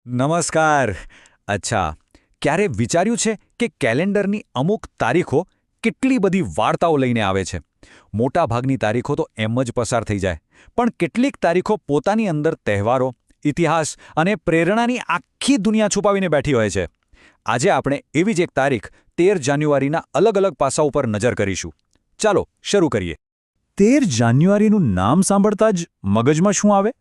નમસ્કાર. અચ્છા, ક્યારે વિચાર્યું છે કે કેલેન્ડરની અમુક તારીખો કેટલી બધી વાર્તાઓ લઈને આવે છે? મોટાભાગની તારીખો તો એમ જ પસાર થઈ જાય, પણ કેટલીક તારીખો પોતાની અંદર તહેવારો, ઇતિહાસ અને પ્રેરણાની આખી દુનિયા છુપાવીને બેઠી હોય છે. આજે આપણે એવી જ એક તારીખ 13 જાન્યુઆરીના અલગ અલગ પાસાઓ પર નજર કરીશું. ચાલો શરૂ કરીએ. 13 જાન્યુઆરીનું નામ સાંભળતા જ મગજમાં શું આવે?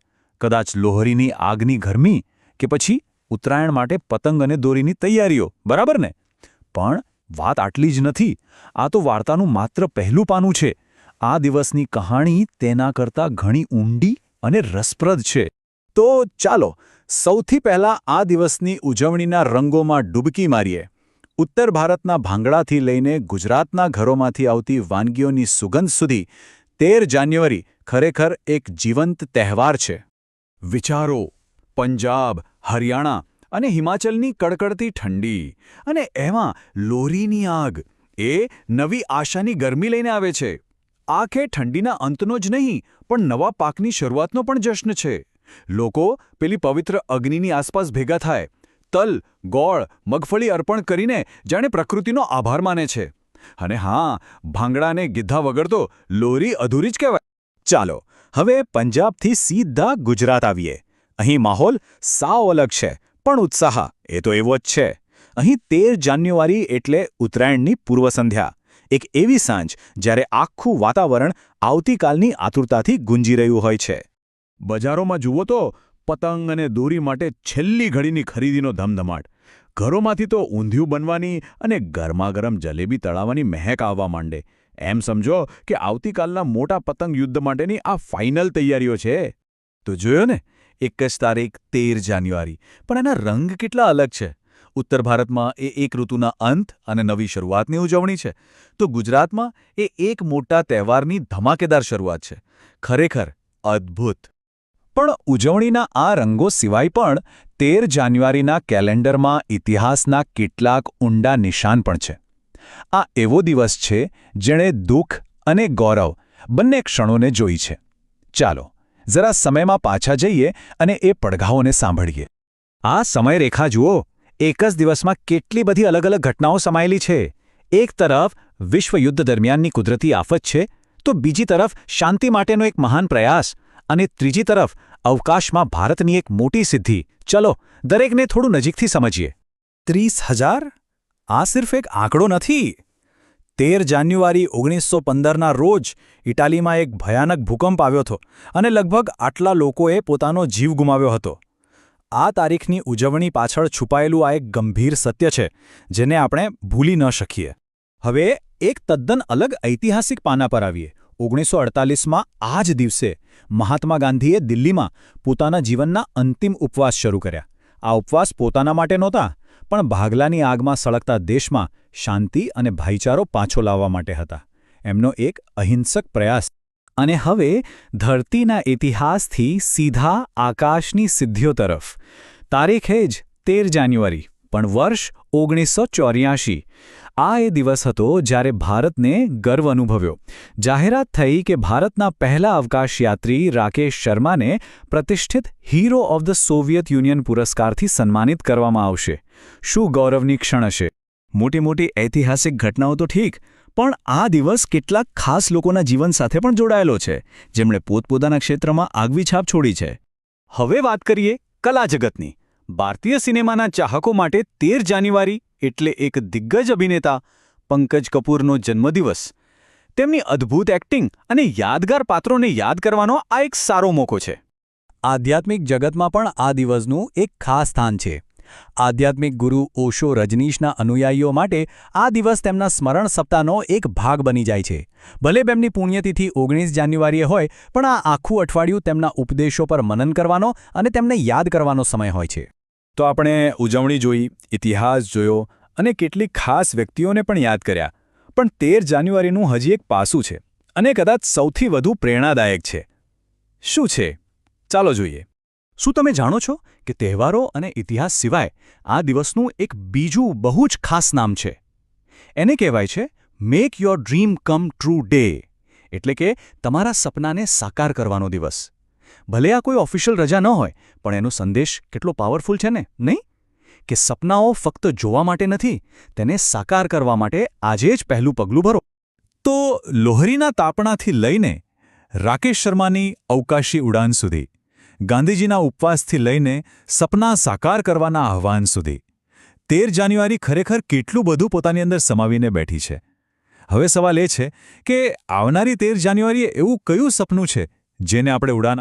કદાચ લોહરીની આગની ગરમી કે પછી ઉત્તરાયણ માટે પતંગ અને દોરીની તૈયારીઓ, બરાબર ને? પણ વાત આટલી જ નથી. આ તો વાર્તાનું માત્ર પહેલું પાનું છે. આ દિવસની કહાણી તેના કરતાં ઘણી ઊંડી અને રસપ્રદ છે. તો ચાલો સૌથી પહેલાં આ દિવસની ઉજવણીના રંગોમાં ડૂબકી મારીએ. ઉત્તર ભારતના ભાંગડાથી લઈને ગુજરાતના ઘરોમાંથી આવતી વાનગીઓની સુગંધ સુધી 13 જાન્યુઆરી ખરેખર એક જીવંત તહેવાર છે. વિચારો, પંજાબ, હરિયાણા અને હિમાચલની કડકડતી ઠંડી, અને એમાં લોરીની આગ, એ નવી આશાની ગરમી લઈને આવે છે. આખે ઠંડીના અંતનો જ નહીં, પણ નવા પાકની શરૂઆતનો પણ જશ્ન છે. લોકો પેલી પવિત્ર અગ્નિની આસપાસ ભેગા થાય, તલ, ગોળ, મગફળી અર્પણ કરીને જાણે પ્રકૃતિનો આભાર માને છે. અને હા, ભાંગડા અને ગિદ્ધા વગર તો લોરી અધૂરી જ કહેવાય. ચાલો હવે પંજાબથી સીધા ગુજરાત આવીએ. અહીં માહોલ સાવ અલગ છે, પણ ઉત્સાહ એ તો એવો જ છે. અહીં 13 જાન્યુઆરી એટલે ઉત્તરાયણની પૂર્વસંધ્યા. એક એવી સાંજ જ્યારે આખું વાતાવરણ આવતીકાલની આતુરતાથી ગુંજી રહ્યું હોય છે. બજારોમાં જુઓ તો પતંગ અને દોરી માટે છેલ્લી ઘડીની ખરીદીનો ધમધમાટ. ઘરોમાંથી તો ઊંધિયું બનવાની અને ગરમાગરમ જલેબી તળાવવાની મહેક આવવા માંડે. એમ સમજો કે આવતીકાલના મોટા પતંગ યુદ્ધ માટેની આ ફાઇનલ તૈયારીઓ છે. તો જોયો ને, એક જ તારીખ 13 જાન્યુઆરી, પણ એના રંગ કેટલા અલગ છે. ઉત્તર ભારતમાં એ એક ઋતુના અંત અને નવી શરૂઆતની ઉજવણી છે, તો ગુજરાતમાં એ એક મોટા તહેવારની ધમાકેદાર શરૂઆત છે. ખરેખર અદ્ભુત. પણ ઉજવણીના આ રંગો સિવાય પણ 13 જાન્યુઆરીના કેલેન્ડરમાં ઇતિહાસના કેટલાક ઊંડા નિશાન પણ છે. આ એવો દિવસ છે જેણે દુઃખ અને ગૌરવ બંને ક્ષણોને જોઈ છે. ચાલો જરા સમયમાં પાછા જઈએ અને એ પડઘાઓને સાંભળીએ. આ સમયરેખા જુઓ. એક જ દિવસમાં કેટલી બધી અલગ અલગ ઘટનાઓ સમાયેલી છે. એક તરફ વિશ્વયુદ્ધ દરમિયાનની કુદરતી આફત છે, તો બીજી તરફ શાંતિ માટેનો એક મહાન પ્રયાસ, અને ત્રીજી તરફ અવકાશમાં ભારતની એક મોટી સિદ્ધિ. ચલો દરેકને થોડું નજીકથી સમજીએ. 30,000? આ સિર્ફ એક આંકડો નથી. 13 જાન્યુઆરી 1915ના રોજ ઇટાલીમાં એક ભયાનક ભૂકંપ આવ્યો હતો અને લગભગ આટલા લોકોએ પોતાનો જીવ ગુમાવ્યો હતો. આ તારીખની ઉજવણી પાછળ છુપાયેલું આ એક ગંભીર સત્ય છે, જેને આપણે ભૂલી ન શકીએ. હવે એક તદ્દન અલગ ઐતિહાસિક પાના પર આવીએ. 1948માં આ જ દિવસે મહાત્મા ગાંધીએ દિલ્હીમાં પોતાના જીવનના અંતિમ ઉપવાસ શરૂ કર્યા. આ ઉપવાસ પોતાના માટે નહોતા, પણ ભાગલાની આગમાં સળગતા દેશમાં શાંતિ અને ભાઈચારો પાછો લાવવા માટે હતા. એમનો એક અહિંસક પ્રયાસ. અને હવે ધરતીના ઇતિહાસથી સીધા આકાશની સિદ્ધિઓ તરફ. તારીખે જ 13 જાન્યુઆરી, પણ વર્ષ 1984. આ એ દિવસ હતો જ્યારે ભારતને ગર્વ અનુભવ્યો. જાહેરાત થઈ કે ભારતના પહેલા અવકાશયાત્રી રાકેશ શર્માને પ્રતિષ્ઠિત hero of the Soviet union પુરસ્કારથી સન્માનિત કરવામાં આવશે. શું ગૌરવની ક્ષણ હશે! મોટી મોટી ઐતિહાસિક ઘટનાઓ તો ઠીક, પણ આ દિવસ કેટલાક ખાસ લોકોના જીવન સાથે પણ જોડાયેલો છે, જેમણે પોતપોતાના ક્ષેત્રમાં આગવી છાપ છોડી છે. હવે વાત કરીએ કલા જગતની. ભારતીય સિનેમાના ચાહકો માટે 13 જાન્યુઆરી એટલે એક દિગ્ગજ અભિનેતા પંકજ કપૂરનો જન્મદિવસ. તેમની અદ્ભુત એક્ટિંગ અને યાદગાર પાત્રોને યાદ કરવાનો આ એક સારો મોકો છે. આધ્યાત્મિક જગતમાં પણ આ દિવસનું એક ખાસ સ્થાન છે. આધ્યાત્મિક ગુરુ ઓશો રજનીશના અનુયાયીઓ માટે આ દિવસ તેમના સ્મરણ સપ્તાહનો એક ભાગ બની જાય છે. ભલે તેમની પુણ્યતિથિ 19 જાન્યુઆરીએ હોય, પણ આ આખું અઠવાડિયું તેમના ઉપદેશો પર મનન કરવાનો અને તેમને યાદ કરવાનો સમય હોય છે. તો આપણે ઉજવણી જોઈ, ઇતિહાસ જોયો અને કેટલીક ખાસ વ્યક્તિઓને પણ યાદ કર્યા. પણ 13 જાન્યુઆરીનું હજી એક પાસું છે, અને કદાચ સૌથી વધુ પ્રેરણાદાયક છે. શું છે? ચાલો જોઈએ. શું તમે જાણો છો કે તહેવારો અને ઇતિહાસ સિવાય આ દિવસનું એક બીજું બહુ જ ખાસ નામ છે? એને કહેવાય છે make your dream come true day, એટલે કે તમારા સપનાને સાકાર કરવાનો દિવસ. ભલે આ કોઈ ઓફિશિયલ રજા ન હોય, પણ એનો સંદેશ કેટલો પાવરફુલ છે ને, નહીં? કે સપનાઓ ફક્ત જોવા માટે નથી, તેને સાકાર કરવા માટે આજે જ પહેલું પગલું ભરો. તો લોહરીના તાપણાથી લઈને રાકેશ શર્માની અવકાશી ઉડાન સુધી, ગાંધીજીના ઉપવાસથી લઈને સપના સાકાર કરવાના આહ્વાન સુધી, 13 જાન્યુઆરી ખરેખર કેટલું બધું પોતાની અંદર સમાવીને બેઠી છે. હવે સવાલ એ છે કે આવનારી 13 જાન્યુઆરીએ એવું કયું સપનું છે જેને આપણે ઉડાન